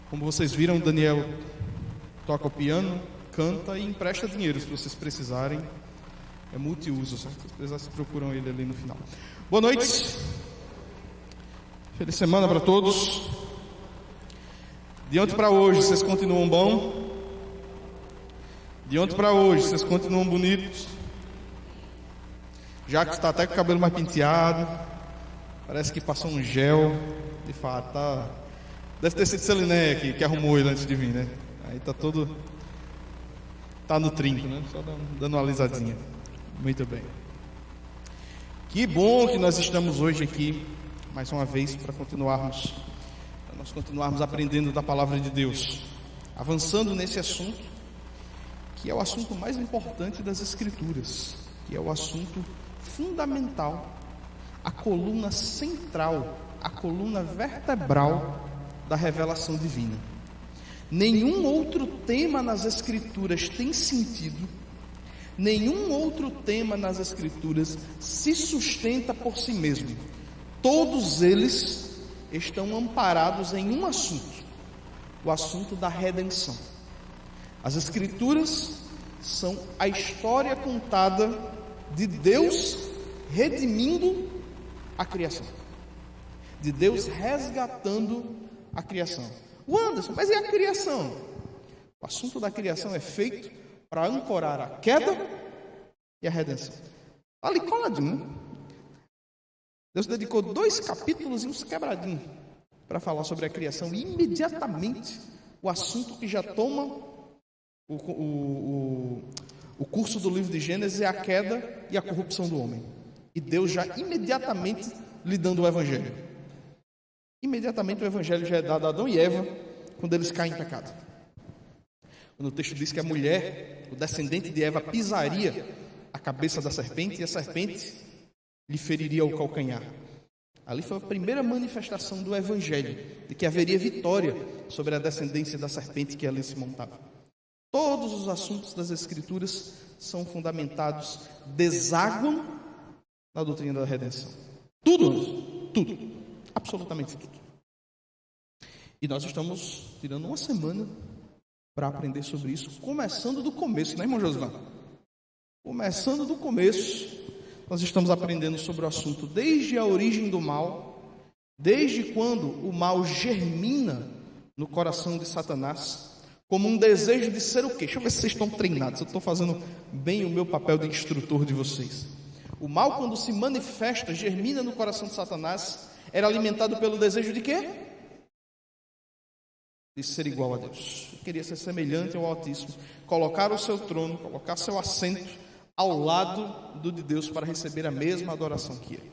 Como vocês viram, Daniel toca o piano, canta e empresta dinheiro se vocês precisarem. É multiuso, certo? Se vocês precisarem, vocês procuram ele ali no final. Boa noite. Feliz semana para todos. De ontem para hoje, vocês continuam bom? De ontem para hoje, vocês continuam bonitos? Já que está até com o cabelo mais penteado, parece que passou um gel. De fato, tá. Deve ter sido Celiné aqui, que arrumou ele antes de vir, né? Aí tá todo. Tá no trinco, né? Só dando uma alisadinha. Muito bem. Que bom que nós estamos hoje aqui, mais uma vez, para nós continuarmos aprendendo da palavra de Deus, avançando nesse assunto, que é o assunto mais importante das Escrituras, que é o assunto fundamental, a coluna central, a coluna vertebral da revelação divina. Nenhum outro tema nas Escrituras tem sentido, nenhum outro tema nas Escrituras se sustenta por si mesmo. Todos eles estão amparados em um assunto, o assunto da redenção. As Escrituras são a história contada de Deus redimindo a criação, de Deus resgatando a criação. O Anderson, mas e a criação? O assunto da criação é feito para ancorar a queda e a redenção. Ali coladinho, né? Deus dedicou 2 capítulos e uns quebradinhos para falar sobre a criação. E imediatamente o assunto que já toma o curso do livro de Gênesis é a queda e a corrupção do homem. E Deus já imediatamente lhe dando o Evangelho. Imediatamente o Evangelho já é dado a Adão e Eva quando eles caem em pecado. Quando o texto diz que a mulher, o descendente de Eva, pisaria a cabeça da serpente e a serpente lhe feriria o calcanhar. Ali foi a primeira manifestação do Evangelho, de que haveria vitória sobre a descendência da serpente que ali se montava. Todos os assuntos das Escrituras são fundamentados, desaguam na doutrina da redenção. Tudo. Absolutamente tudo. E nós estamos tirando uma semana para aprender sobre isso, começando do começo, né, irmão Josvan? Começando do começo, nós estamos aprendendo sobre o assunto desde a origem do mal, desde quando o mal germina no coração de Satanás, como um desejo de ser o quê? Deixa eu ver se vocês estão treinados, eu estou fazendo bem o meu papel de instrutor de vocês. O mal, quando se manifesta, germina no coração de Satanás, era alimentado pelo desejo de quê? De ser igual a Deus. Queria ser semelhante ao Altíssimo, colocar o seu trono, colocar seu assento ao lado do de Deus para receber a mesma adoração que ele.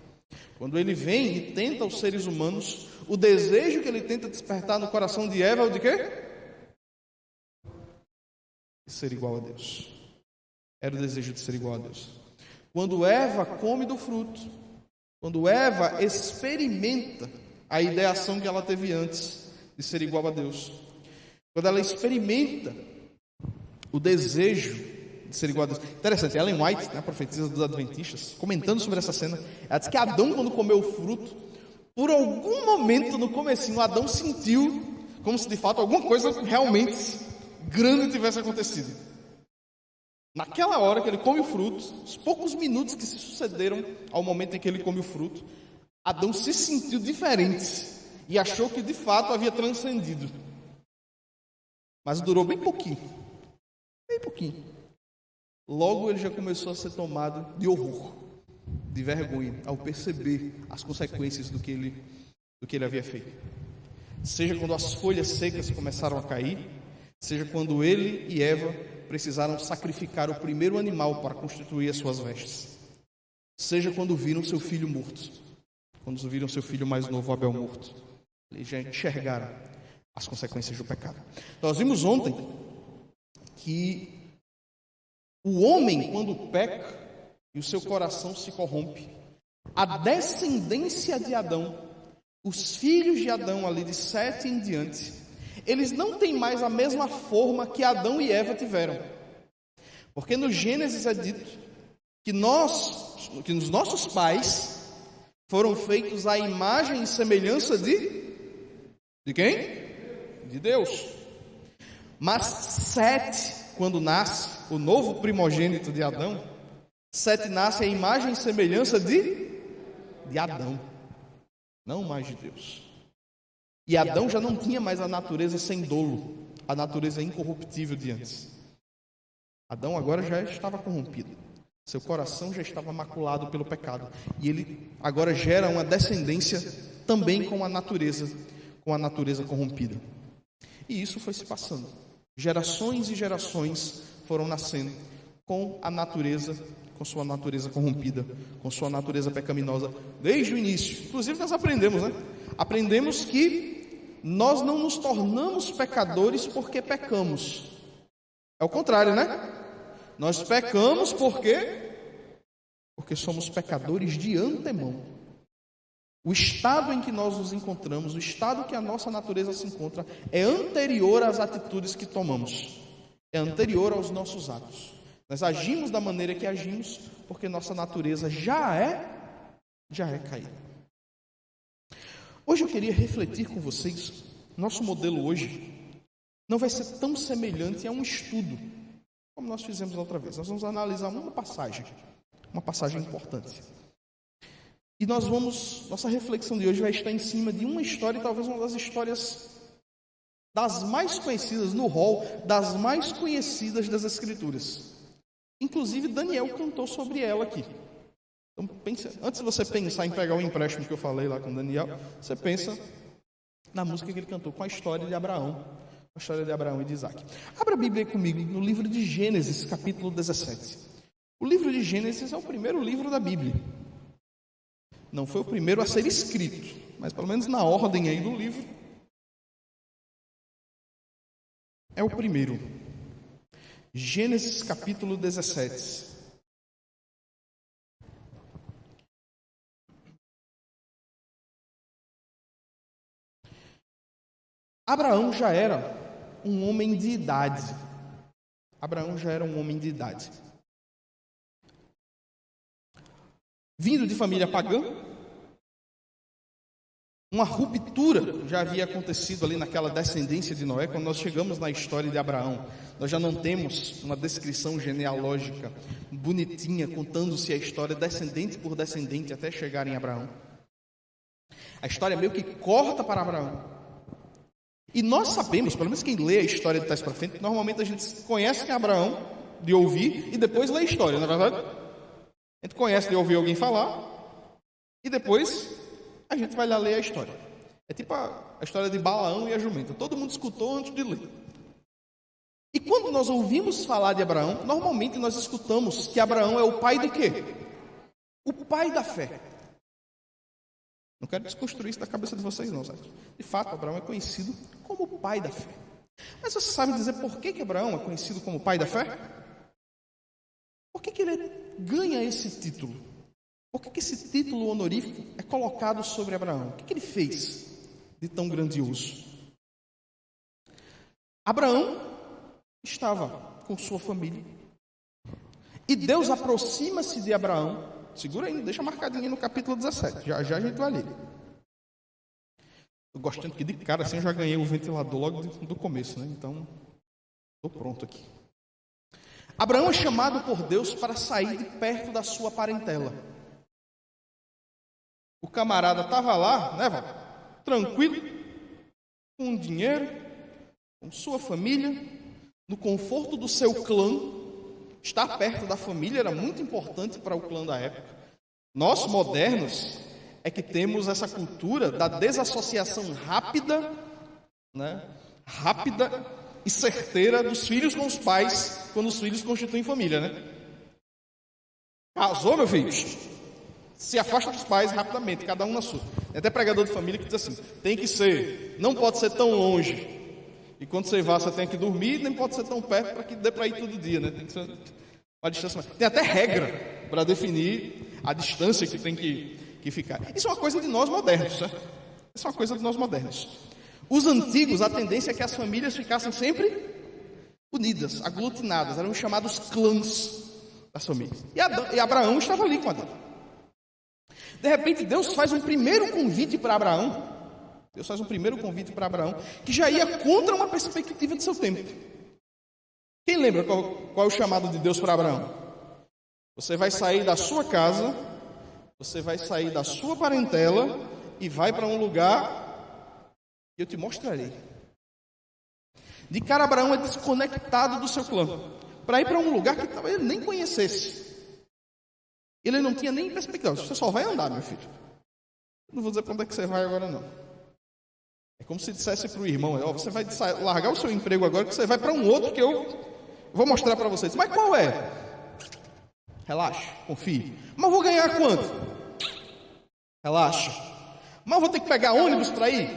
Quando ele vem e tenta os seres humanos, o desejo que ele tenta despertar no coração de Eva é o de quê? De ser igual a Deus. Era o desejo de ser igual a Deus. Quando Eva come do fruto, quando Eva experimenta a ideação que ela teve antes de ser igual a Deus, quando ela experimenta o desejo de ser igual a Deus. Interessante, Ellen White, a profetisa dos adventistas, comentando sobre essa cena, ela diz que Adão, quando comeu o fruto, por algum momento no comecinho, Adão sentiu como se de fato alguma coisa realmente grande tivesse acontecido. Naquela hora que ele come o fruto, os poucos minutos que se sucederam ao momento em que ele come o fruto, Adão se sentiu diferente e achou que de fato havia transcendido. Mas durou bem pouquinho. Bem pouquinho. Logo ele já começou a ser tomado de horror, de vergonha, ao perceber as consequências do que ele havia feito. Seja quando as folhas secas começaram a cair, seja quando ele e Eva precisaram sacrificar o primeiro animal para constituir as suas vestes, seja quando viram seu filho morto, quando viram seu filho mais novo, Abel, morto. Eles já enxergaram as consequências do pecado. Nós vimos ontem que o homem, quando peca e o seu coração se corrompe, a descendência de Adão, os filhos de Adão ali de Sete em diante, eles não têm mais a mesma forma que Adão e Eva tiveram. Porque no Gênesis é dito que os nossos pais foram feitos à imagem e semelhança de quem? De Deus. Mas Sete, quando nasce, o novo primogênito de Adão, Sete nasce à imagem e semelhança de Adão, não mais de Deus. E Adão já não tinha mais a natureza sem dolo, a natureza incorruptível de antes. Adão agora já estava corrompido. Seu coração já estava maculado pelo pecado. E ele agora gera uma descendência também com a natureza corrompida. E isso foi se passando. Gerações e gerações foram nascendo com a natureza, com sua natureza corrompida, com sua natureza pecaminosa, desde o início. Inclusive nós aprendemos, né? Aprendemos que nós não nos tornamos pecadores porque pecamos. É o contrário, né? Nós pecamos porque somos pecadores de antemão. O estado em que nós nos encontramos, o estado que a nossa natureza se encontra, é anterior às atitudes que tomamos, é anterior aos nossos atos. Nós agimos da maneira que agimos porque nossa natureza já é caída. Hoje eu queria refletir com vocês. Nosso modelo hoje não vai ser tão semelhante a um estudo como nós fizemos outra vez. Nós vamos analisar uma passagem importante. E nossa reflexão de hoje vai estar em cima de uma história, talvez uma das histórias das mais conhecidas no rol, das mais conhecidas das Escrituras. Inclusive Daniel cantou sobre ela aqui. Então, antes de você pensar em pegar o empréstimo que eu falei lá com Daniel, você pensa na música que ele cantou com a história de Abraão. A história de Abraão e de Isaac. Abra a Bíblia comigo no livro de Gênesis, capítulo 17. O livro de Gênesis é o primeiro livro da Bíblia. Não foi o primeiro a ser escrito, mas pelo menos na ordem aí do livro, é o primeiro. Gênesis, capítulo 17. Abraão já era um homem de idade. Vindo de família pagã, uma ruptura já havia acontecido ali naquela descendência de Noé. Quando nós chegamos na história de Abraão, nós já não temos uma descrição genealógica bonitinha, contando-se a história descendente por descendente até chegar em Abraão. A história meio que corta para Abraão. E nós sabemos, pelo menos quem lê a história de trás para frente, normalmente a gente conhece quem é Abraão, de ouvir, e depois lê a história, não é verdade? A gente conhece de ouvir alguém falar, e depois a gente vai lá ler a história. É tipo a história de Balaão e a jumenta. Todo mundo escutou antes de ler. E quando nós ouvimos falar de Abraão, normalmente nós escutamos que Abraão é o pai do quê? O pai da fé. Não quero desconstruir isso da cabeça de vocês, não, certo? De fato, Abraão é conhecido como o pai da fé. Mas você sabe dizer por que Abraão é conhecido como o pai da fé? Por que ele ganha esse título? Por que esse título honorífico é colocado sobre Abraão? O que ele fez de tão grandioso? Abraão estava com sua família. E Deus aproxima-se de Abraão. Segura aí, deixa marcadinho no capítulo 17. Já a gente vai ler. Eu gostando que de cara assim eu já ganhei o ventilador logo do começo, né? Então, estou pronto aqui. Abraão é chamado por Deus para sair de perto da sua parentela. O camarada estava lá, né, tranquilo, com dinheiro, com sua família, no conforto do seu clã. Estar perto da família era muito importante para o clã da época. Nós, modernos, é que temos essa cultura da desassociação rápida, né? Rápida e certeira dos filhos com os pais, quando os filhos constituem família, né? Casou, meu filho? Se afasta dos pais rapidamente, cada um na sua. Tem até pregador de família que diz assim, tem que ser, não pode ser tão longe. E quando você vai, você tem que dormir, nem pode ser tão perto para que dê para ir todo dia, né? Tem que ser uma distância mais. Tem até regra para definir a distância que tem que ficar. Isso é uma coisa de nós modernos, certo? Isso é uma coisa de nós modernos. Os antigos, a tendência é que as famílias ficassem sempre unidas, aglutinadas, eram chamados clãs das famílias. E Abraão estava ali com Adão. De repente, Deus faz um primeiro convite para Abraão, Deus faz um primeiro convite para Abraão, que já ia contra uma perspectiva de seu tempo. Quem lembra qual é o chamado de Deus para Abraão? Você vai sair da sua casa, você vai sair da sua parentela e vai para um lugar que eu te mostrarei. De cara, Abraão é desconectado do seu clã, para ir para um lugar que talvez ele nem conhecesse. Ele não tinha nem perspectiva. Você só vai andar, meu filho. Não vou dizer para onde é que você vai agora, não. É como se dissesse para o irmão, você vai largar o seu emprego agora, que você vai para um outro que eu vou mostrar para vocês. Mas qual é? Relaxa, confie. Mas eu vou ganhar quanto? Relaxa. Mas eu vou ter que pegar ônibus para ir?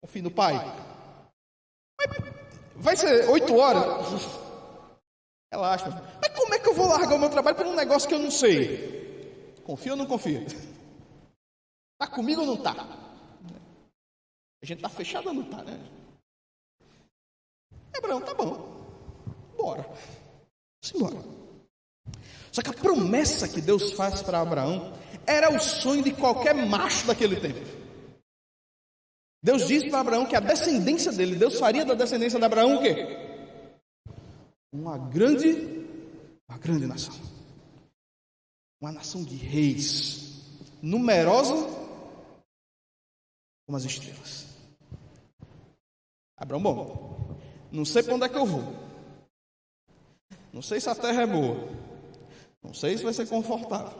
Confie no pai. Vai ser 8 horas? Relaxa. Mas como é que eu vou largar o meu trabalho por um negócio que eu não sei? Confia ou não confia? Está comigo ou não está? A gente está fechado ou não está, né? Abraão, tá bom. Bora. Vamos embora. Só que a promessa que Deus faz para Abraão era o sonho de qualquer macho daquele tempo. Deus disse para Abraão que a descendência dele, Deus faria da descendência de Abraão o quê? Uma grande nação. Uma nação de reis, numerosa como as estrelas. Abraão, bom, não sei para onde é que eu vou. Não sei se a terra é boa. Não sei se vai ser confortável.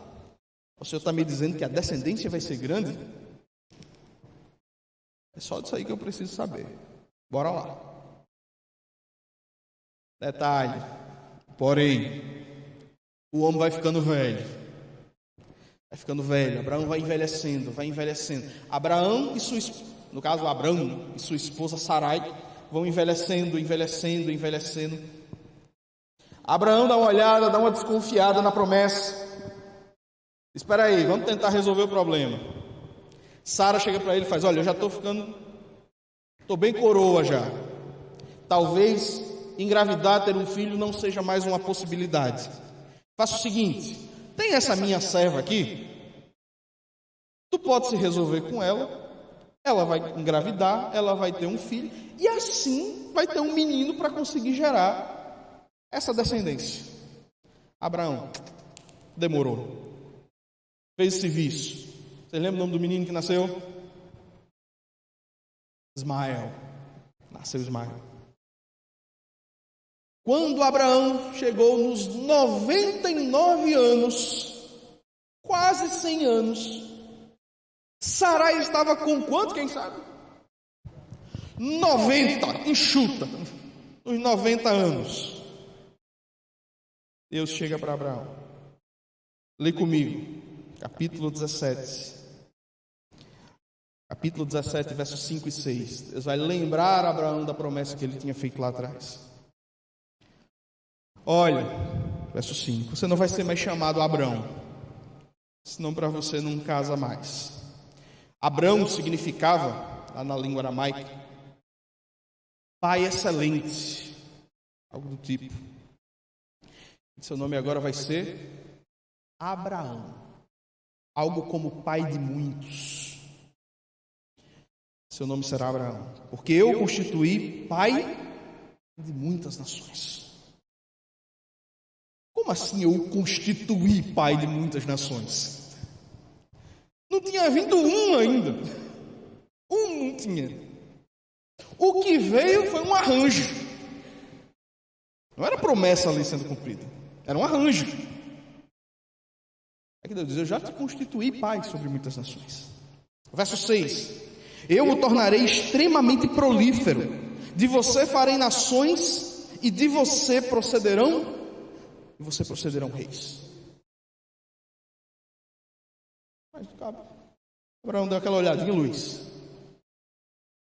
O Senhor está me dizendo que a descendência vai ser grande? É só disso aí que eu preciso saber. Bora lá. Detalhe. Porém, o homem vai ficando velho. Vai ficando velho. Abraão vai envelhecendo. Abraão e sua esposa, no caso Abraão e sua esposa Sarai, vão envelhecendo. Abraão dá uma olhada, dá uma desconfiada na promessa. Espera aí, vamos tentar resolver o problema. Sara chega para ele e faz: olha, eu já estou bem coroa já. Talvez engravidar, ter um filho não seja mais uma possibilidade. Faça o seguinte, tem essa minha serva aqui, tu pode se resolver com ela, ela vai engravidar, ela vai ter um filho, e assim vai ter um menino para conseguir gerar essa descendência. Abraão demorou. Fez esse serviço. Você lembra o nome do menino que nasceu? Ismael. Nasceu Ismael. Quando Abraão chegou nos 99 anos, quase 100 anos, Sarai estava com quanto, quem sabe? 90, enxuta, nos 90 anos. Deus chega para Abraão. Lê comigo, capítulo 17. Capítulo 17, versos 5 e 6. Deus vai lembrar Abraão da promessa que ele tinha feito lá atrás. Olha, verso 5. Você não vai ser mais chamado Abrão, senão para você não casa mais. Abrão significava, lá na língua aramaica, pai excelente, algo do tipo. Seu nome agora vai ser Abraão, algo como pai de muitos. Seu nome será Abraão, porque eu constituí pai de muitas nações. Como assim eu constituí pai de muitas nações? Não tinha vindo um ainda. Não tinha. O que veio foi um arranjo. Não era promessa ali sendo cumprida. Era um arranjo. É que Deus diz: eu já te constituí pai sobre muitas nações. Verso 6. Eu o tornarei extremamente prolífero. De você farei nações, e de você procederão reis. Mas Abraão deu aquela olhadinha, Luiz.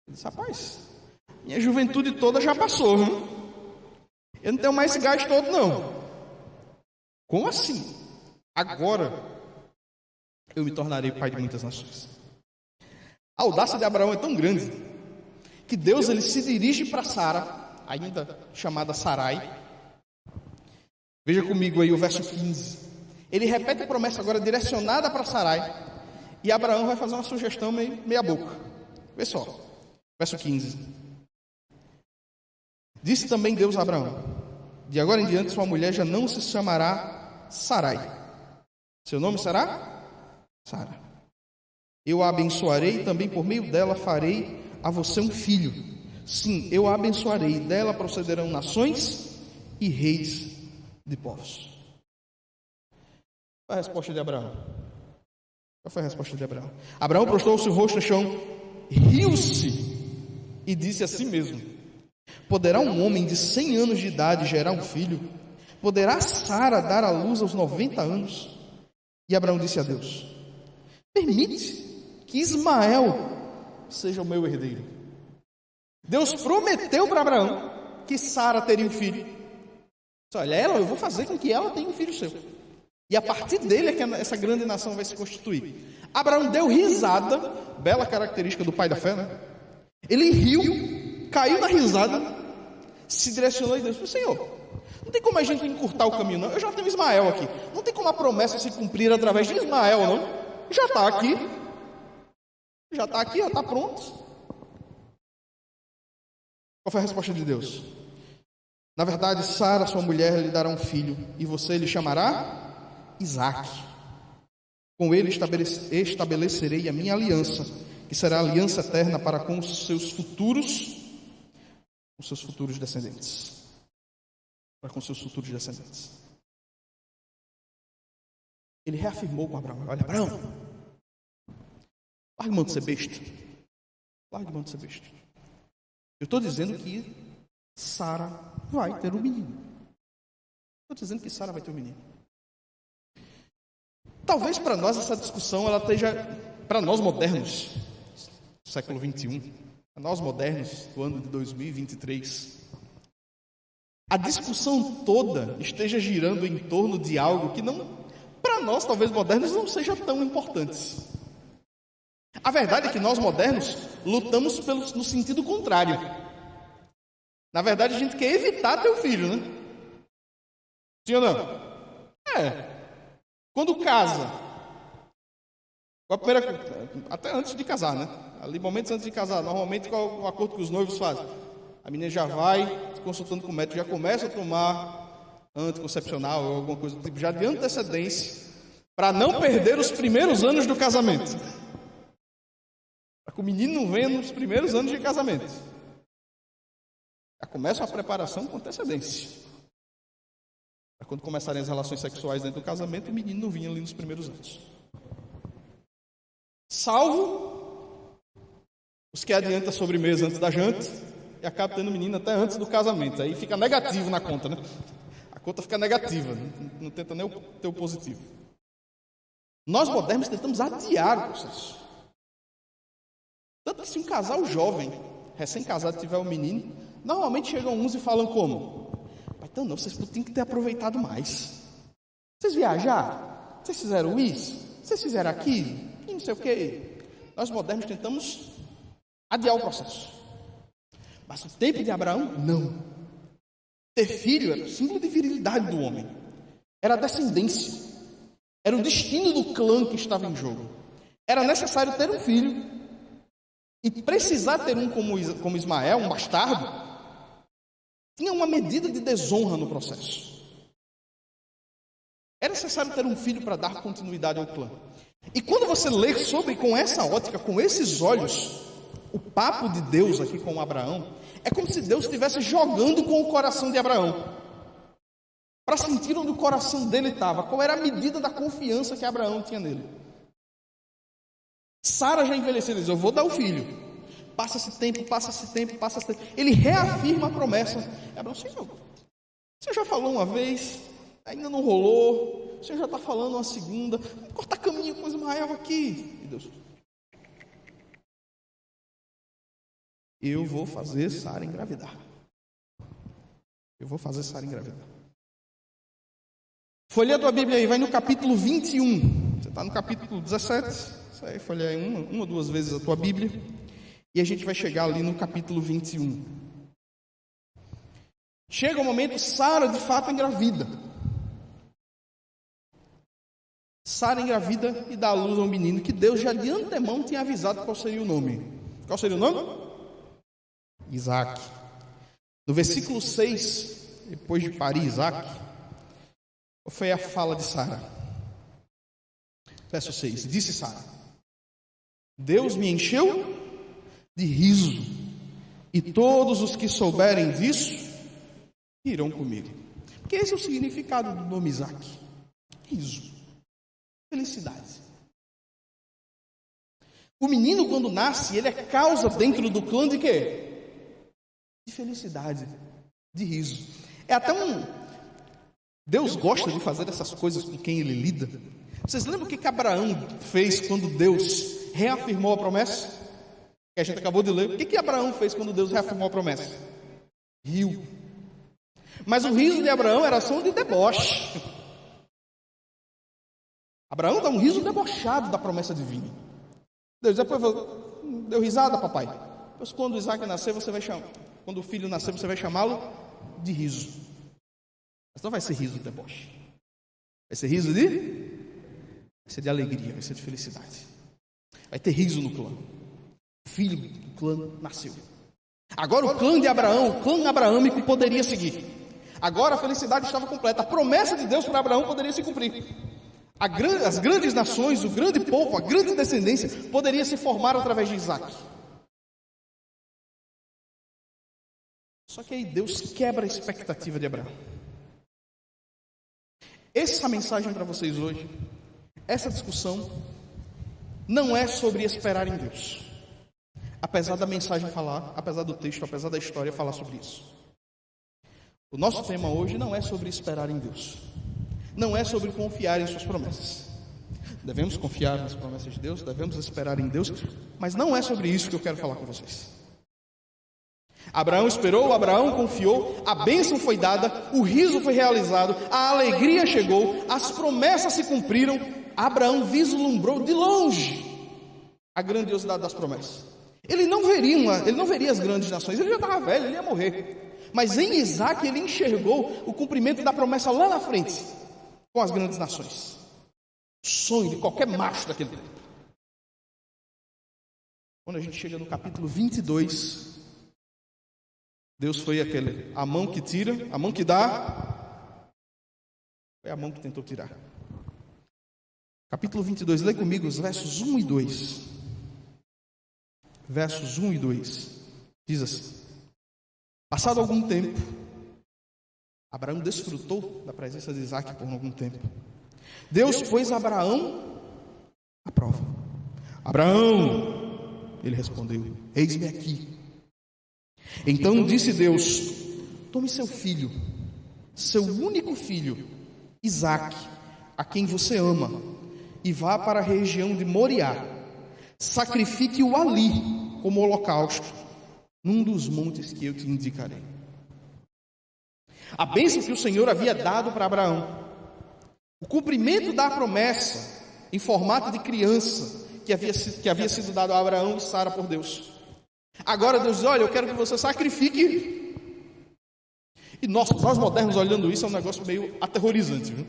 Ele disse: rapaz, minha juventude toda já passou, hein? Eu não tenho mais esse gás todo, não. Como assim? Agora eu me tornarei pai de muitas nações. A audácia de Abraão é tão grande que Deus ele se dirige para Sara, ainda chamada Sarai. Veja comigo aí o verso 15. Ele repete a promessa agora direcionada para Sarai. E Abraão vai fazer uma sugestão meia boca. Vê só, verso 15. Disse também Deus a Abraão: de agora em diante sua mulher já não se chamará Sarai. Seu nome será Sara. Eu a abençoarei e também por meio dela farei a você um filho. Sim, eu a abençoarei, dela procederão nações e reis de povos. Qual a resposta de Abraão? Qual foi a resposta de Abraão? Abraão prostrou-se o rosto no chão, riu-se e disse a si mesmo: poderá um homem de 100 anos de idade gerar um filho? Poderá Sara dar à luz aos 90 anos? E Abraão disse a Deus: permite que Ismael seja o meu herdeiro. Deus prometeu para Abraão que Sara teria um filho. Olha, eu vou fazer com que ela tenha um filho seu. E a partir dele é que essa grande nação vai se constituir. Abraão deu risada, bela característica do pai da fé, né? Ele riu, caiu na risada, se direcionou e disse: Senhor, não tem como a gente encurtar o caminho, não. Eu já tenho Ismael aqui. Não tem como a promessa se cumprir através de Ismael, não. Já está aqui. Já está aqui, já está pronto. Qual foi a resposta de Deus? Na verdade, Sara, sua mulher, lhe dará um filho, e você lhe chamará Isaque. Com ele estabelecerei a minha aliança, que será aliança eterna para com os seus futuros descendentes. Para com seus futuros descendentes. Ele reafirmou com Abraão: olha, Abraão, larga mão de ser besta. Larga mão de ser besta. Eu estou dizendo que Sara vai ter um menino. Estou dizendo que Sara vai ter um menino. Talvez para nós essa discussão ela esteja, para nós modernos, do século 21, para nós modernos do ano de 2023, a discussão toda esteja girando em torno de algo que não, para nós talvez modernos, não seja tão importante. A verdade é que nós modernos lutamos no sentido contrário. Na verdade, a gente quer evitar ter um filho, né? Sim ou não? Quando casa, até antes de casar, né? Ali, momentos antes de casar, normalmente qual o acordo que os noivos fazem? A menina já vai, consultando com o médico, já começa a tomar anticoncepcional ou alguma coisa do tipo, já de antecedência, para não perder os primeiros anos do casamento. Para que o menino não venha nos primeiros anos de casamento. Já começa a preparação com antecedência. Para quando começarem as relações sexuais dentro do casamento, o menino não vinha ali nos primeiros anos. Salvo os que adiantam a sobremesa antes da janta e acabam tendo menino até antes do casamento. Aí fica negativo na conta, né? A conta fica negativa, não tenta nem ter o positivo. Nós modernos tentamos adiar o processo. Tanto que se um casal jovem, recém-casado, tiver um menino, normalmente chegam uns e falam como? Então não, vocês tinham que ter aproveitado mais. Vocês viajaram? Vocês fizeram isso? Vocês fizeram aquilo? E não sei o quê. Nós modernos tentamos adiar o processo. Mas no tempo de Abraão, não. Ter filho era o símbolo de virilidade do homem. Era a descendência. Era o destino do clã que estava em jogo. Era necessário ter um filho. E precisar ter um como Ismael, um bastardo, tinha uma medida de desonra no processo. Era necessário ter um filho para dar continuidade ao clã. E quando você lê sobre, com essa ótica, com esses olhos, o papo de Deus aqui com Abraão, é como se Deus estivesse jogando com o coração de Abraão, para sentir onde o coração dele estava, qual era a medida da confiança que Abraão tinha nele. Sara já envelheceu, ele diz: eu vou dar o filho. Passa-se tempo. Ele reafirma a promessa. Abraão: Senhor, você já falou uma vez, ainda não rolou, o Senhor já está falando uma segunda, vamos cortar caminho com Ismael aqui. E Deus: eu vou fazer Sara engravidar. Folheia a tua Bíblia aí, vai no capítulo 21. Você está no capítulo 17. Aí folheia uma ou duas vezes a tua Bíblia e a gente vai chegar ali no capítulo 21. Chega o momento, Sara de fato engravida. Sara engravida e dá à luz a um menino que Deus já de antemão tinha avisado qual seria o nome. Qual seria o nome? Isaac. No versículo 6, depois de parir Isaac, qual foi a fala de Sara? Verso 6, disse Sara: Deus me encheu de riso, e todos os que souberem disso irão comigo. Porque esse é o significado do nome Isaac: riso, felicidade. O menino, quando nasce, ele é causa dentro do clã de quê? De felicidade, de riso. É até Deus gosta de fazer essas coisas com quem ele lida. Vocês lembram o que Abraão fez quando Deus reafirmou a promessa? Que a gente acabou de ler. O que Abraão fez quando Deus reafirmou a promessa? Riu. Mas o riso de Abraão era som de deboche. Abraão dá um riso debochado da promessa divina. Deus depois deu risada, papai. Pois quando Isaac nascer, quando o filho nascer, você vai chamá-lo de riso. Mas não vai ser riso de deboche. Vai ser riso vai ser de alegria, vai ser de felicidade. Vai ter riso no clã. O filho do clã nasceu. Agora o clã de Abraão, o clã abraâmico poderia seguir. Agora a felicidade estava completa. A promessa de Deus para Abraão poderia se cumprir. As grandes nações, o grande povo, a grande descendência poderia se formar através de Isaac. Só que aí Deus quebra a expectativa de Abraão. Essa mensagem para vocês hoje, essa discussão, não é sobre esperar em Deus. Apesar da mensagem falar, apesar do texto, apesar da história falar sobre isso. O nosso tema hoje não é sobre esperar em Deus. Não é sobre confiar em suas promessas. Devemos confiar nas promessas de Deus, devemos esperar em Deus, mas não é sobre isso que eu quero falar com vocês. Abraão esperou, Abraão confiou, a bênção foi dada, o riso foi realizado, a alegria chegou, as promessas se cumpriram. Abraão vislumbrou de longe a grandiosidade das promessas. Ele não veria as grandes nações, ele já estava velho, ele ia morrer. Mas em Isaac ele enxergou o cumprimento da promessa lá na frente, com as grandes nações. Sonho de qualquer macho daquele tempo. Quando a gente chega no capítulo 22, Deus foi a mão que tira, a mão que dá, foi a mão que tentou tirar. Capítulo 22, lê comigo os versos 1 e 2. Versos 1 e 2. Diz assim: Passado algum tempo, Abraão desfrutou da presença de Isaac por algum tempo. Deus pôs Abraão à prova. Abraão, ele respondeu: Eis-me aqui. Então disse Deus: Tome seu filho, seu único filho, Isaac, a quem você ama, e vá para a região de Moriá. Sacrifique-o ali como holocausto, num dos montes que eu te indicarei. A bênção que o Senhor havia dado para Abraão, o cumprimento da promessa em formato de criança que havia sido dado a Abraão e Sara por Deus. Agora Deus diz: olha, eu quero que você sacrifique. E nós modernos olhando isso é um negócio meio aterrorizante, viu?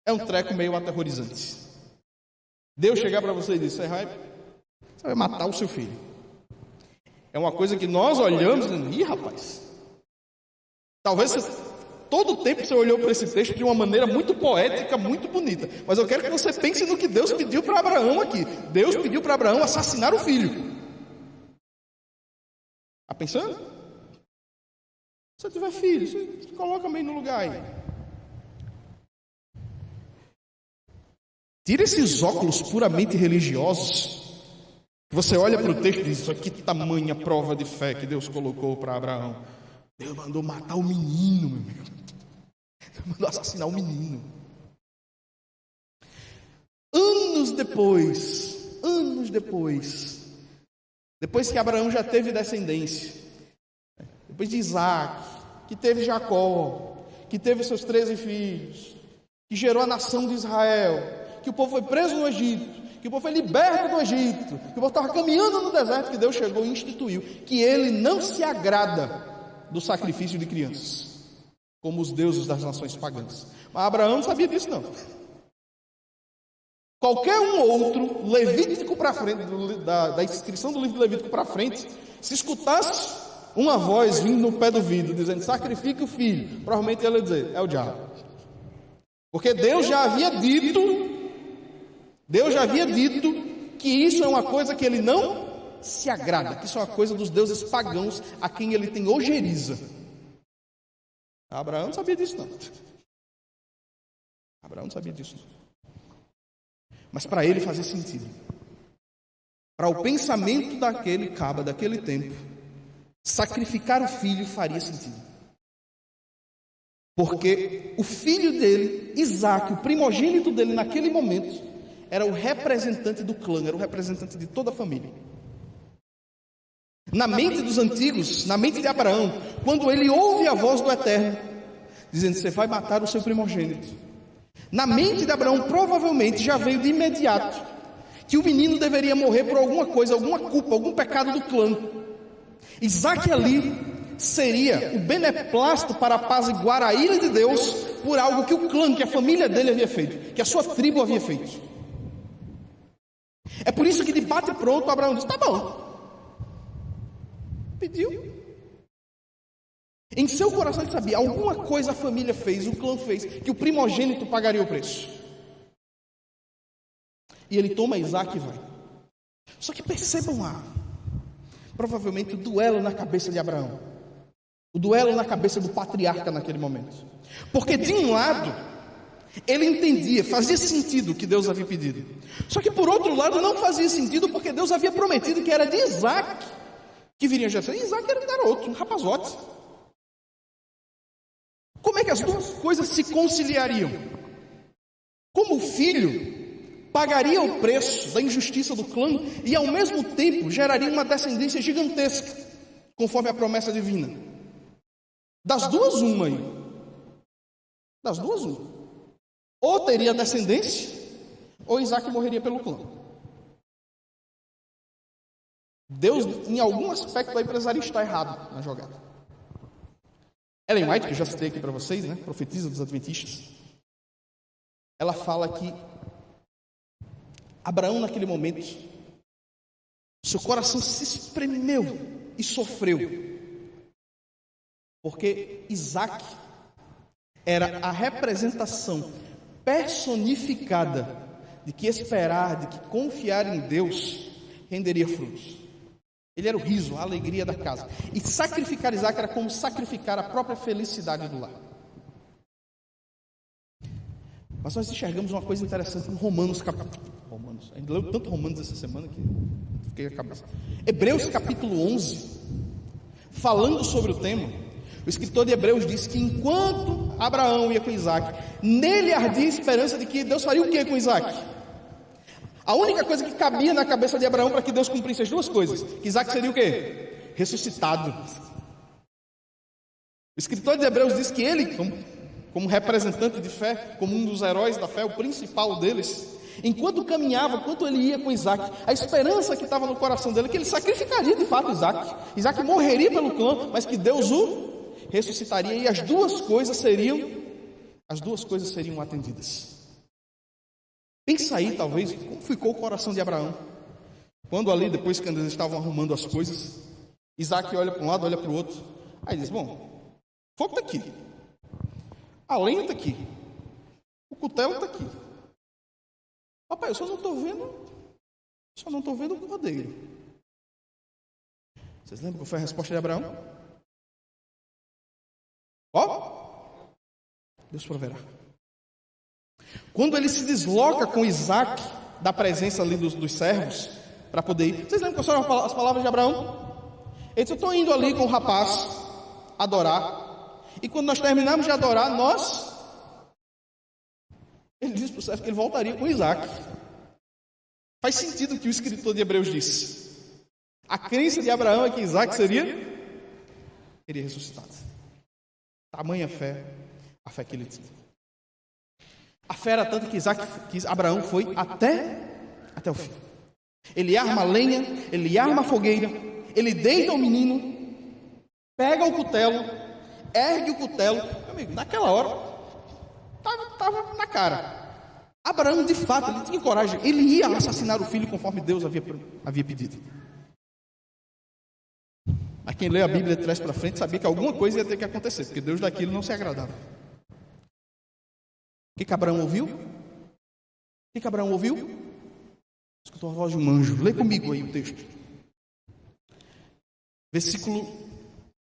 É um treco meio aterrorizante. Deus chegar para você e dizer: você vai matar o seu filho. É uma coisa que nós olhamos e ih, rapaz. Talvez todo o tempo você olhou para esse texto de uma maneira muito poética, muito bonita. Mas eu quero que você pense no que Deus pediu para Abraão aqui. Deus pediu para Abraão assassinar o filho. Está pensando? Se você tiver filho, você coloca meio no lugar aí. Tira esses óculos puramente religiosos. Você olha para o texto e diz: isso aqui, tamanha prova de fé que Deus colocou para Abraão. Deus mandou matar o menino, meu amigo. Deus mandou assassinar o menino. Anos depois que Abraão já teve descendência, depois de Isaac, que teve Jacó, que teve seus 13 filhos, que gerou a nação de Israel, que o povo foi preso no Egito, que o povo foi liberto do Egito, que o povo estava caminhando no deserto, que Deus chegou e instituiu que ele não se agrada do sacrifício de crianças, como os deuses das nações pagãs. Mas Abraão não sabia disso não. qualquer um outro, Levítico para frente, da inscrição do livro de Levítico para frente, se escutasse uma voz vindo no pé do vidro, dizendo, sacrifique o filho, provavelmente ele ia dizer, é o diabo. Porque Deus já havia dito que isso é uma coisa que ele não se agrada, que isso é uma coisa dos deuses pagãos a quem ele tem ojeriza. Abraão não sabia disso não. Abraão não sabia disso não. Mas para ele fazia sentido. Para o pensamento daquele caba, daquele tempo, sacrificar o filho faria sentido. Porque o filho dele, Isaque, o primogênito dele naquele momento, era o representante do clã, era o representante de toda a família. Na mente dos antigos, na mente de Abraão, quando ele ouve a voz do Eterno, dizendo, você vai matar o seu primogênito. Na mente de Abraão, provavelmente, já veio de imediato, que o menino deveria morrer por alguma coisa, alguma culpa, algum pecado do clã. Isaque ali seria o beneplácito para apaziguar a ira de Deus por algo que o clã, que a família dele havia feito, que a sua tribo havia feito. É por isso que de bate pronto Abraão disse, tá bom. Pediu. Em seu coração ele sabia, alguma coisa a família fez, o clã fez, que o primogênito pagaria o preço. E ele toma Isaque e vai. Só que percebam provavelmente o duelo na cabeça de Abraão. O duelo na cabeça do patriarca naquele momento. Porque de um lado, ele entendia, fazia sentido o que Deus havia pedido. Só que por outro lado não fazia sentido porque Deus havia prometido que era de Isaque que viria Jessé. Isaque era um garoto, um rapazote. Como é que as duas coisas se conciliariam? Como o filho pagaria o preço da injustiça do clã e ao mesmo tempo geraria uma descendência gigantesca, conforme a promessa divina. Das duas uma aí. Das duas uma. Ou teria descendência, ou Isaque morreria pelo clã. Deus, em algum aspecto aí, precisaria estar errado na jogada. Ellen White, que eu já citei aqui para vocês, né, profetisa dos adventistas, ela fala que Abraão naquele momento, seu coração se espremeu e sofreu, porque Isaque era a representação personificada de que esperar, de que confiar em Deus renderia frutos. Ele era o riso, a alegria da casa. E sacrificar Isaque era como sacrificar a própria felicidade do lar. Mas nós enxergamos uma coisa interessante em Romanos, a gente leu tanto Romanos essa semana que fiquei a cabeça. Hebreus capítulo 11, falando sobre o tema, o escritor de Hebreus diz que enquanto Abraão ia com Isaque, nele ardia a esperança de que Deus faria o que com Isaque? A única coisa que cabia na cabeça de Abraão para que Deus cumprisse as duas coisas, que Isaque seria o quê? Ressuscitado. O escritor de Hebreus diz que ele, como representante de fé, como um dos heróis da fé, o principal deles, enquanto caminhava, enquanto ele ia com Isaque, a esperança que estava no coração dele é que ele sacrificaria de fato Isaque. Isaque morreria pelo clã, mas que Deus o ressuscitaria e as duas coisas seriam atendidas. Pensa aí, talvez, como ficou o coração de Abraão. Quando ali, depois que eles estavam arrumando as coisas, Isaque olha para um lado, olha para o outro. Aí diz, bom, o fogo está aqui. A lenha está aqui. O cutelo está aqui. Papai, eu só não estou vendo o cordeiro. Vocês lembram qual foi a resposta de Abraão? Deus proverá. Quando ele se desloca com Isaque da presença ali dos servos para poder ir. Vocês lembram quais foram as palavras de Abraão? Ele disse, eu estou indo ali com o rapaz adorar. E quando nós terminarmos de adorar, ele disse para o servo que ele voltaria com Isaque. Faz sentido o que o escritor de Hebreus disse. A crença de Abraão é que Isaque seria ressuscitado. Tamanha fé, a fé que ele tinha. A fé era tanto que Abraão foi até o fim. Ele arma a lenha, ele arma a fogueira, ele deita o menino, pega o cutelo, ergue o cutelo. Meu amigo, naquela hora, estava na cara. Abraão, de fato, ele tinha coragem. Ele ia assassinar o filho conforme Deus havia pedido. Mas quem lê a Bíblia de trás para frente sabia que alguma coisa ia ter que acontecer, porque Deus daquilo não se agradava. O que Abraão ouviu? O que Abraão ouviu? Escutou a voz de um anjo. Lê comigo aí o texto. Versículo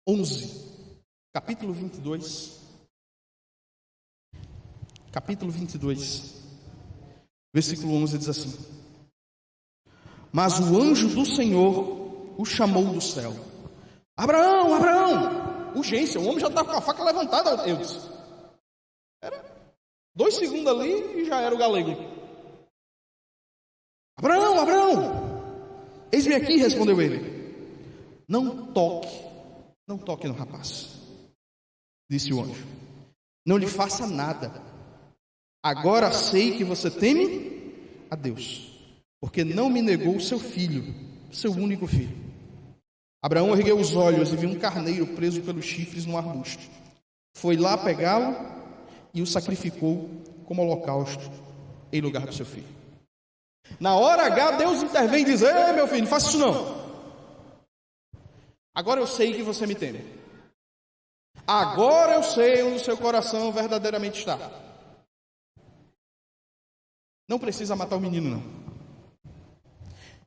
11. Capítulo 22. Capítulo 22. Versículo 11 diz assim: Mas o anjo do Senhor o chamou do céu. Abraão, Abraão! Urgência, o homem já estava com a faca levantada. Eu disse. Era 2 segundos ali e já era o galego. Abraão, Abraão! Eis-me aqui, respondeu ele. Não toque no rapaz, disse o anjo. Não lhe faça nada. Agora sei que você teme a Deus, porque não me negou o seu filho, seu único filho. Abraão ergueu os olhos e viu um carneiro preso pelos chifres no arbusto. Foi lá pegá-lo e o sacrificou como holocausto em lugar do seu filho. Na hora H, Deus intervém e diz: Ei, meu filho, não faça isso não. Agora eu sei que você me teme. Agora eu sei onde o seu coração verdadeiramente está. Não precisa matar o menino, não.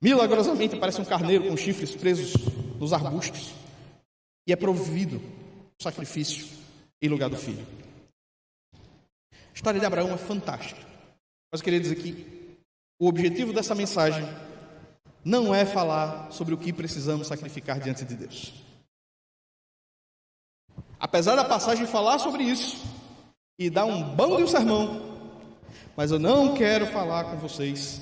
Milagrosamente aparece um carneiro com chifres presos nos arbustos e é provido o sacrifício em lugar do filho. A história de Abraão é fantástica. Mas eu queria dizer que o objetivo dessa mensagem não é falar sobre o que precisamos sacrificar diante de Deus. Apesar da passagem falar sobre isso e dar um bando de um sermão, mas eu não quero falar com vocês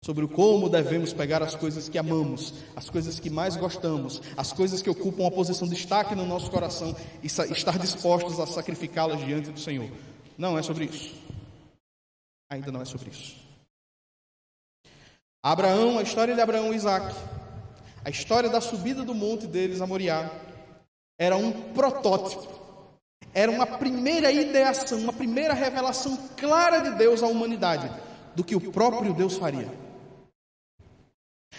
sobre o como devemos pegar as coisas que amamos, as coisas que mais gostamos, as coisas que ocupam uma posição de destaque no nosso coração e estar dispostos a sacrificá-las diante do Senhor. Não é sobre isso. Ainda não é sobre isso. Abraão, a história de Abraão e Isaac, a história da subida do monte deles a Moriá, era um protótipo, era uma primeira ideação, uma primeira revelação clara de Deus à humanidade, do que o próprio Deus faria.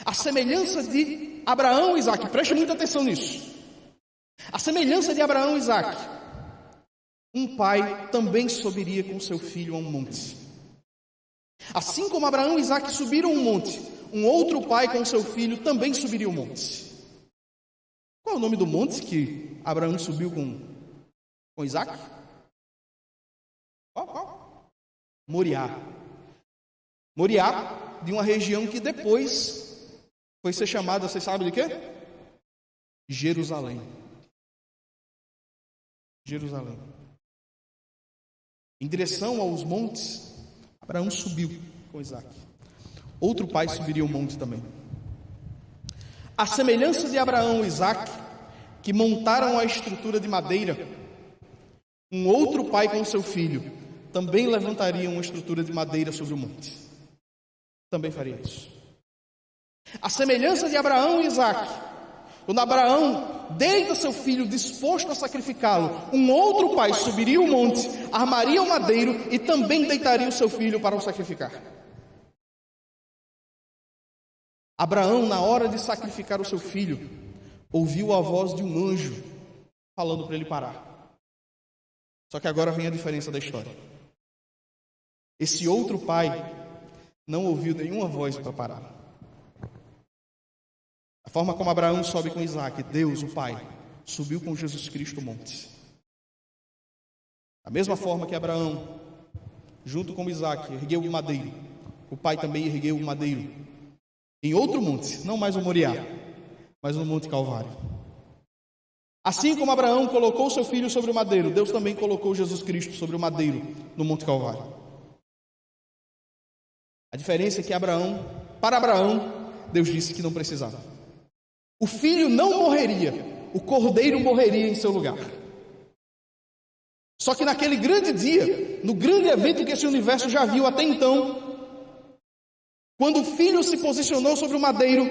A semelhança de Abraão e Isaac, preste muita atenção nisso. A semelhança de Abraão e Isaac, um pai também subiria com seu filho a um monte. Assim como Abraão e Isaac subiram um monte, um outro pai com seu filho também subiria o monte. Qual é o nome do monte que Abraão subiu com Isaac? Qual? Moriá. Moriá, de uma região que depois foi ser chamada, vocês sabem de quê? Jerusalém. Jerusalém. Em direção aos montes, Abraão subiu com Isaac. Outro pai subiria o monte também. A semelhança de Abraão e Isaac, que montaram a estrutura de madeira, um outro pai com seu filho também levantaria uma estrutura de madeira sobre o monte. Também faria isso. A semelhança de Abraão e Isaac, quando Abraão deita seu filho disposto a sacrificá-lo, um outro pai subiria o monte, armaria o madeiro e também deitaria o seu filho para o sacrificar. Abraão, na hora de sacrificar o seu filho, ouviu a voz de um anjo falando para ele parar. Só que agora vem a diferença da história. Esse outro pai não ouviu nenhuma voz para parar. A forma como Abraão sobe com Isaac, Deus, o Pai, subiu com Jesus Cristo o monte. Da mesma forma que Abraão, junto com Isaac, ergueu o madeiro, o Pai também ergueu o madeiro em outro monte, não mais o Moriá, mas no Monte Calvário. Assim como Abraão colocou seu filho sobre o madeiro, Deus também colocou Jesus Cristo sobre o madeiro no Monte Calvário. A diferença é que para Abraão, Deus disse que não precisava. O filho não morreria, o cordeiro morreria em seu lugar. Só que naquele grande dia, no grande evento que esse universo já viu até então, quando o filho se posicionou sobre o madeiro,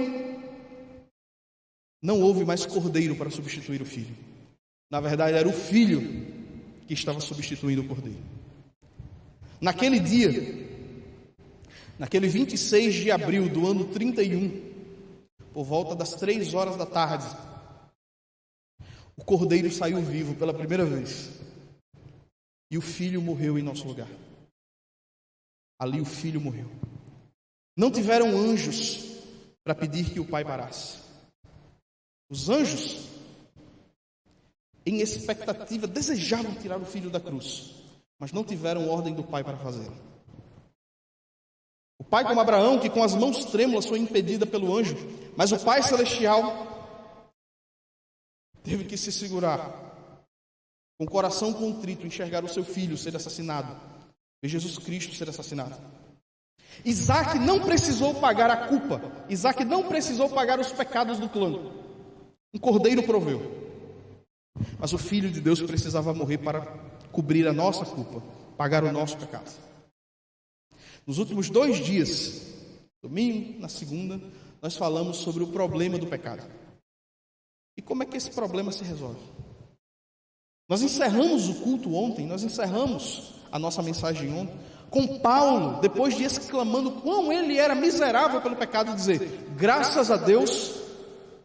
não houve mais cordeiro para substituir o filho. Na verdade, era o filho que estava substituindo o cordeiro. Naquele dia, Naquele 26 de abril do ano 31, por volta das 3 horas da tarde, o cordeiro saiu vivo pela primeira vez. E o filho morreu em nosso lugar. Ali o filho morreu. Não tiveram anjos para pedir que o pai parasse. Os anjos, em expectativa, desejavam tirar o filho da cruz, mas não tiveram ordem do pai para fazê-lo. O pai, como Abraão, que com as mãos trêmulas foi impedida pelo anjo, mas o Pai Celestial teve que se segurar, com o coração contrito, enxergar o seu filho ser assassinado, ver Jesus Cristo ser assassinado. Isaac não precisou pagar a culpa, Isaac não precisou pagar os pecados do clã. Um cordeiro proveu. Mas o Filho de Deus precisava morrer para cobrir a nossa culpa, pagar o nosso pecado. Nos últimos 2 dias, domingo, na segunda, nós falamos sobre o problema do pecado. E como é que esse problema se resolve? Nós encerramos o culto ontem, nós encerramos a nossa mensagem ontem, com Paulo, depois de exclamando quão ele era miserável pelo pecado, dizer: graças a Deus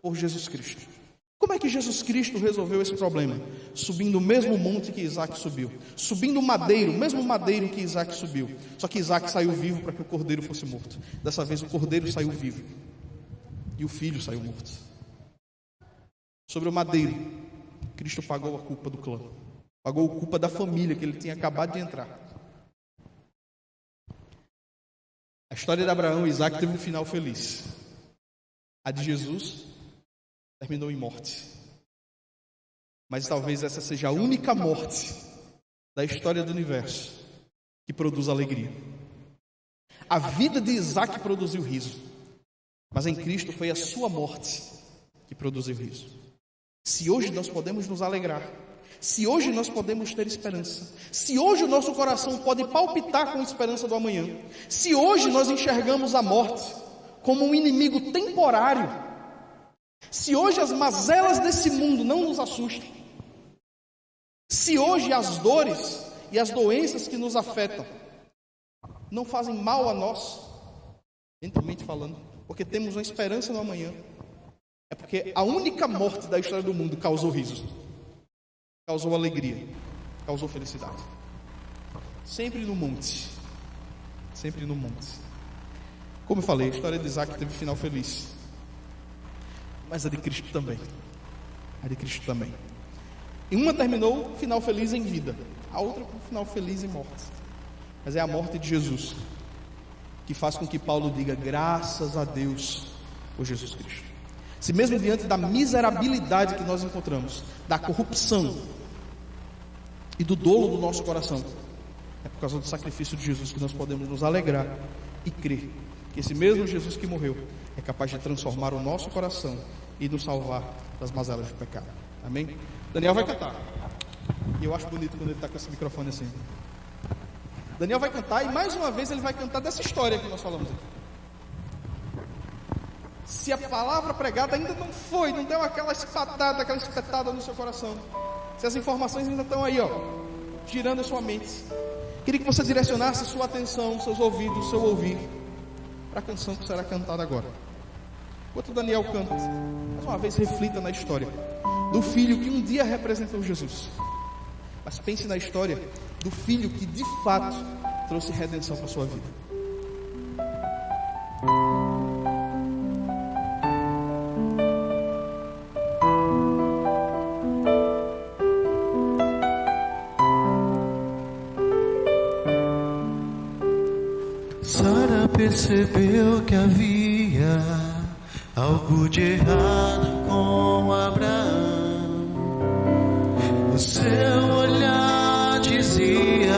por Jesus Cristo. Como é que Jesus Cristo resolveu esse problema? Subindo o mesmo monte que Isaac subiu, subindo o madeiro, o mesmo madeiro que Isaac subiu. Só que Isaac saiu vivo para que o cordeiro fosse morto. Dessa vez o cordeiro saiu vivo e o filho saiu morto. Sobre o madeiro, Cristo pagou a culpa do clã, pagou a culpa da família que ele tinha acabado de entrar. A história de Abraão e Isaac teve um final feliz. A de Jesus terminou em morte. Mas talvez essa seja a única morte da história do universo que produz alegria. A vida de Isaac produziu riso, mas em Cristo foi a sua morte que produziu riso. Se hoje nós podemos nos alegrar, se hoje nós podemos ter esperança, se hoje o nosso coração pode palpitar com a esperança do amanhã, se hoje nós enxergamos a morte como um inimigo temporário, se hoje as mazelas desse mundo não nos assustam, se hoje as dores e as doenças que nos afetam não fazem mal a nós, mentalmente falando, porque temos uma esperança no amanhã, é porque a única morte da história do mundo causou riso, causou alegria, causou felicidade. Sempre no monte, sempre no monte. Como eu falei, a história de Isaac teve final feliz, mas a de Cristo também. A de Cristo também. E uma terminou final feliz em vida, a outra com final feliz em morte. Mas é a morte de Jesus que faz com que Paulo diga: graças a Deus por Jesus Cristo. Se mesmo diante da miserabilidade que nós encontramos, da corrupção e do dolo do nosso coração, é por causa do sacrifício de Jesus que nós podemos nos alegrar e crer que esse mesmo Jesus que morreu é capaz de transformar o nosso coração e nos salvar das mazelas do pecado. Amém? Daniel vai cantar. E eu acho bonito quando ele está com esse microfone assim. Daniel vai cantar e mais uma vez ele vai cantar dessa história que nós falamos aqui. Se a palavra pregada ainda não deu aquela espatada, aquela espetada no seu coração, se as informações ainda estão aí, girando a sua mente, queria que você direcionasse sua atenção, seus ouvidos, seu ouvir para a canção que será cantada agora. Enquanto Daniel canta, mais uma vez reflita na história do filho que um dia representou Jesus, mas pense na história do filho que de fato trouxe redenção para a sua vida. Sara percebeu que havia algo de errado com Abraão. O seu olhar dizia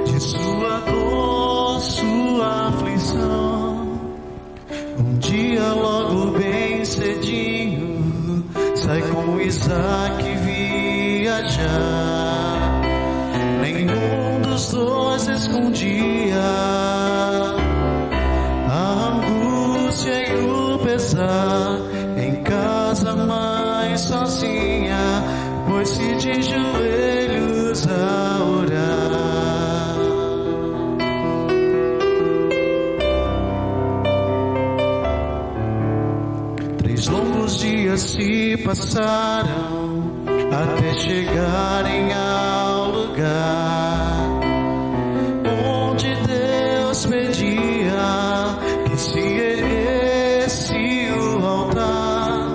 de sua dor, sua aflição. Um dia logo bem cedinho sai com Isaac viajar. Nenhum dos dois escondia a angústia e o pesar. Em casa, mãe sozinha pôs-se de joelhos a orar. Longos dias se passaram até chegarem ao lugar onde Deus pedia que se erguesse o altar,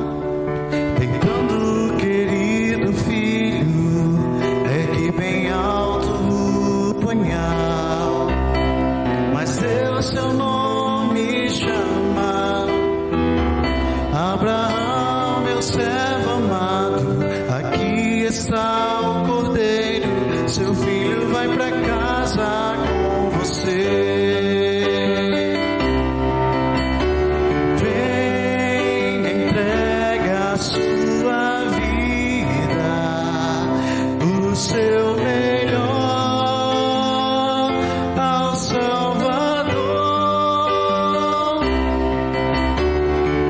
pegando o querido filho, ergue bem alto o punhal, mas Deus seu nome chama: Abraão, meu servo amado, aqui está o cordeiro, seu filho vai pra casa com você. Vem, entrega a sua vida, o seu melhor ao Salvador.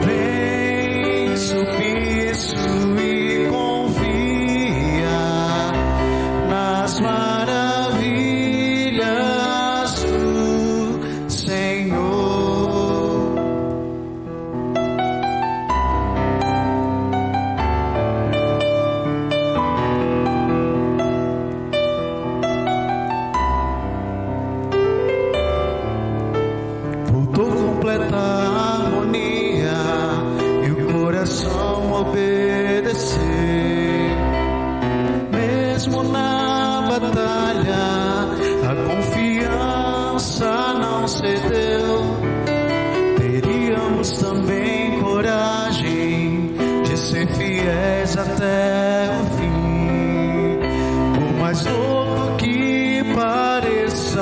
Vem submisso e confia nas maravilhas do Senhor. Voltou completa a harmonia e o coração obedecer. Mesmo na batalha, a confiança não cedeu. Teríamos também coragem de ser fiéis até o fim. Por mais louco que pareça,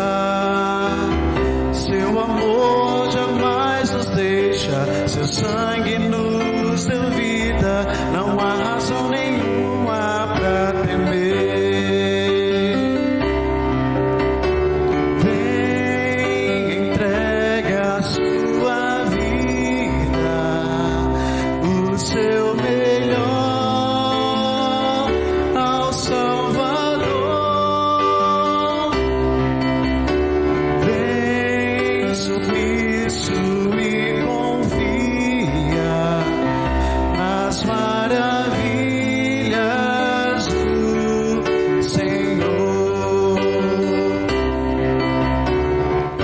seu amor jamais nos deixa, seu sangue nos deu vida, não há razão nenhuma pra temer. Vem, entrega a sua vida, o seu melhor ao Salvador. Vem submisso e confia nas maravilhas do Senhor.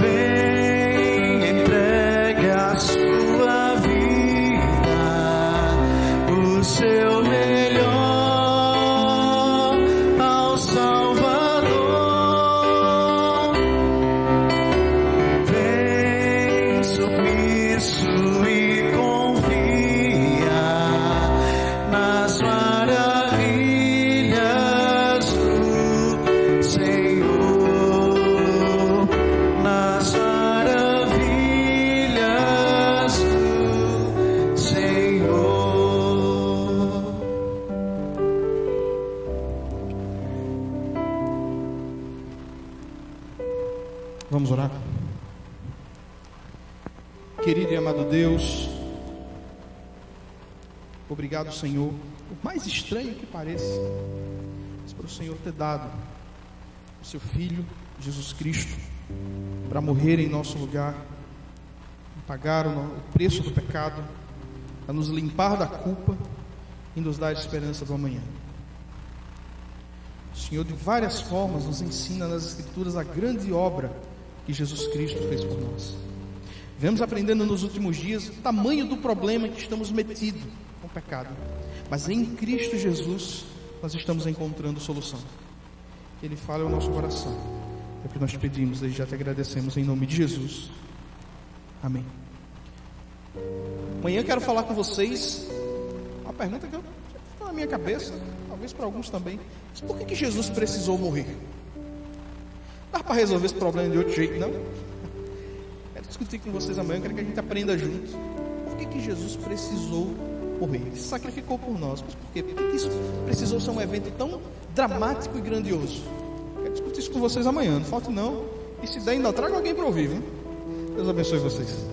Vem, entrega a sua vida, o seu melhor ao Salvador. Vem submisso e confia nas maravilhas do Senhor, nas maravilhas do Senhor. Vamos orar? Querido e amado Deus, obrigado, Senhor, por mais estranho que pareça, mas para o Senhor ter dado o seu Filho, Jesus Cristo, para morrer em nosso lugar, pagar o preço do pecado, para nos limpar da culpa e nos dar a esperança do amanhã. O Senhor, de várias formas, nos ensina nas Escrituras a grande obra que Jesus Cristo fez por nós. Vemos aprendendo nos últimos dias o tamanho do problema que estamos metidos com o pecado, mas em Cristo Jesus nós estamos encontrando solução. Que Ele fale ao nosso coração. É o que nós pedimos, desde já te agradecemos em nome de Jesus. Amém. Amanhã eu quero falar com vocês uma pergunta que ficou na minha cabeça, talvez para alguns também. Mas por que Jesus precisou morrer? Não dá para resolver esse problema de outro jeito, não? Quero discutir com vocês amanhã, quero que a gente aprenda juntos. Por que Jesus precisou morrer? Ele se sacrificou por nós. Mas por quê? Por que isso precisou ser um evento tão dramático e grandioso? Quero discutir isso com vocês amanhã, não falte não. E se der, ainda traga alguém para ouvir, viu? Deus abençoe vocês.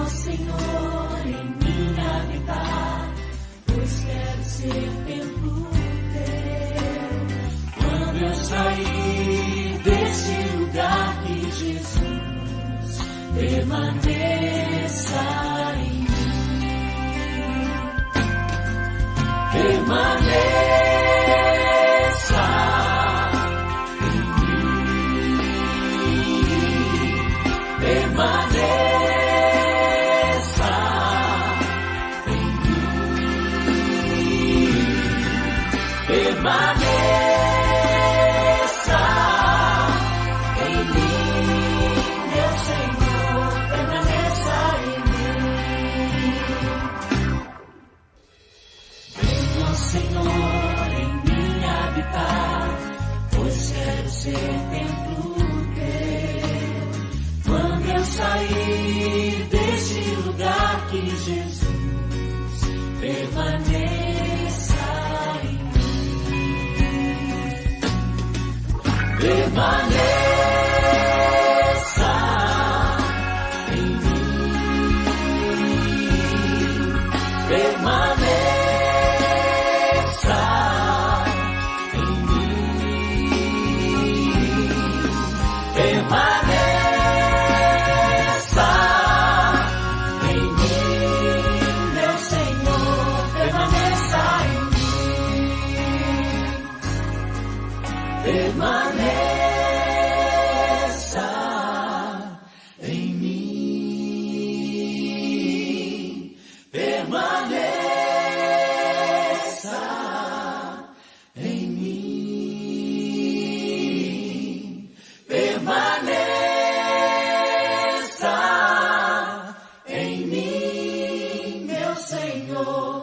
Senhor. permaneça em mim, permaneça em mim, permaneça em mim, permaneça em mim, meu Senhor, permaneça em mim. Venha, Senhor, em mim habitar, pois quero ser templo teu. Quando eu sair deste lugar, que Jesus permaneça em mim, permaneça em mim, permaneça em mim, permaneça em mim, meu Senhor, permaneça em mim, permaneça em mim, permaneça em mim, permaneça em mim, meu Senhor.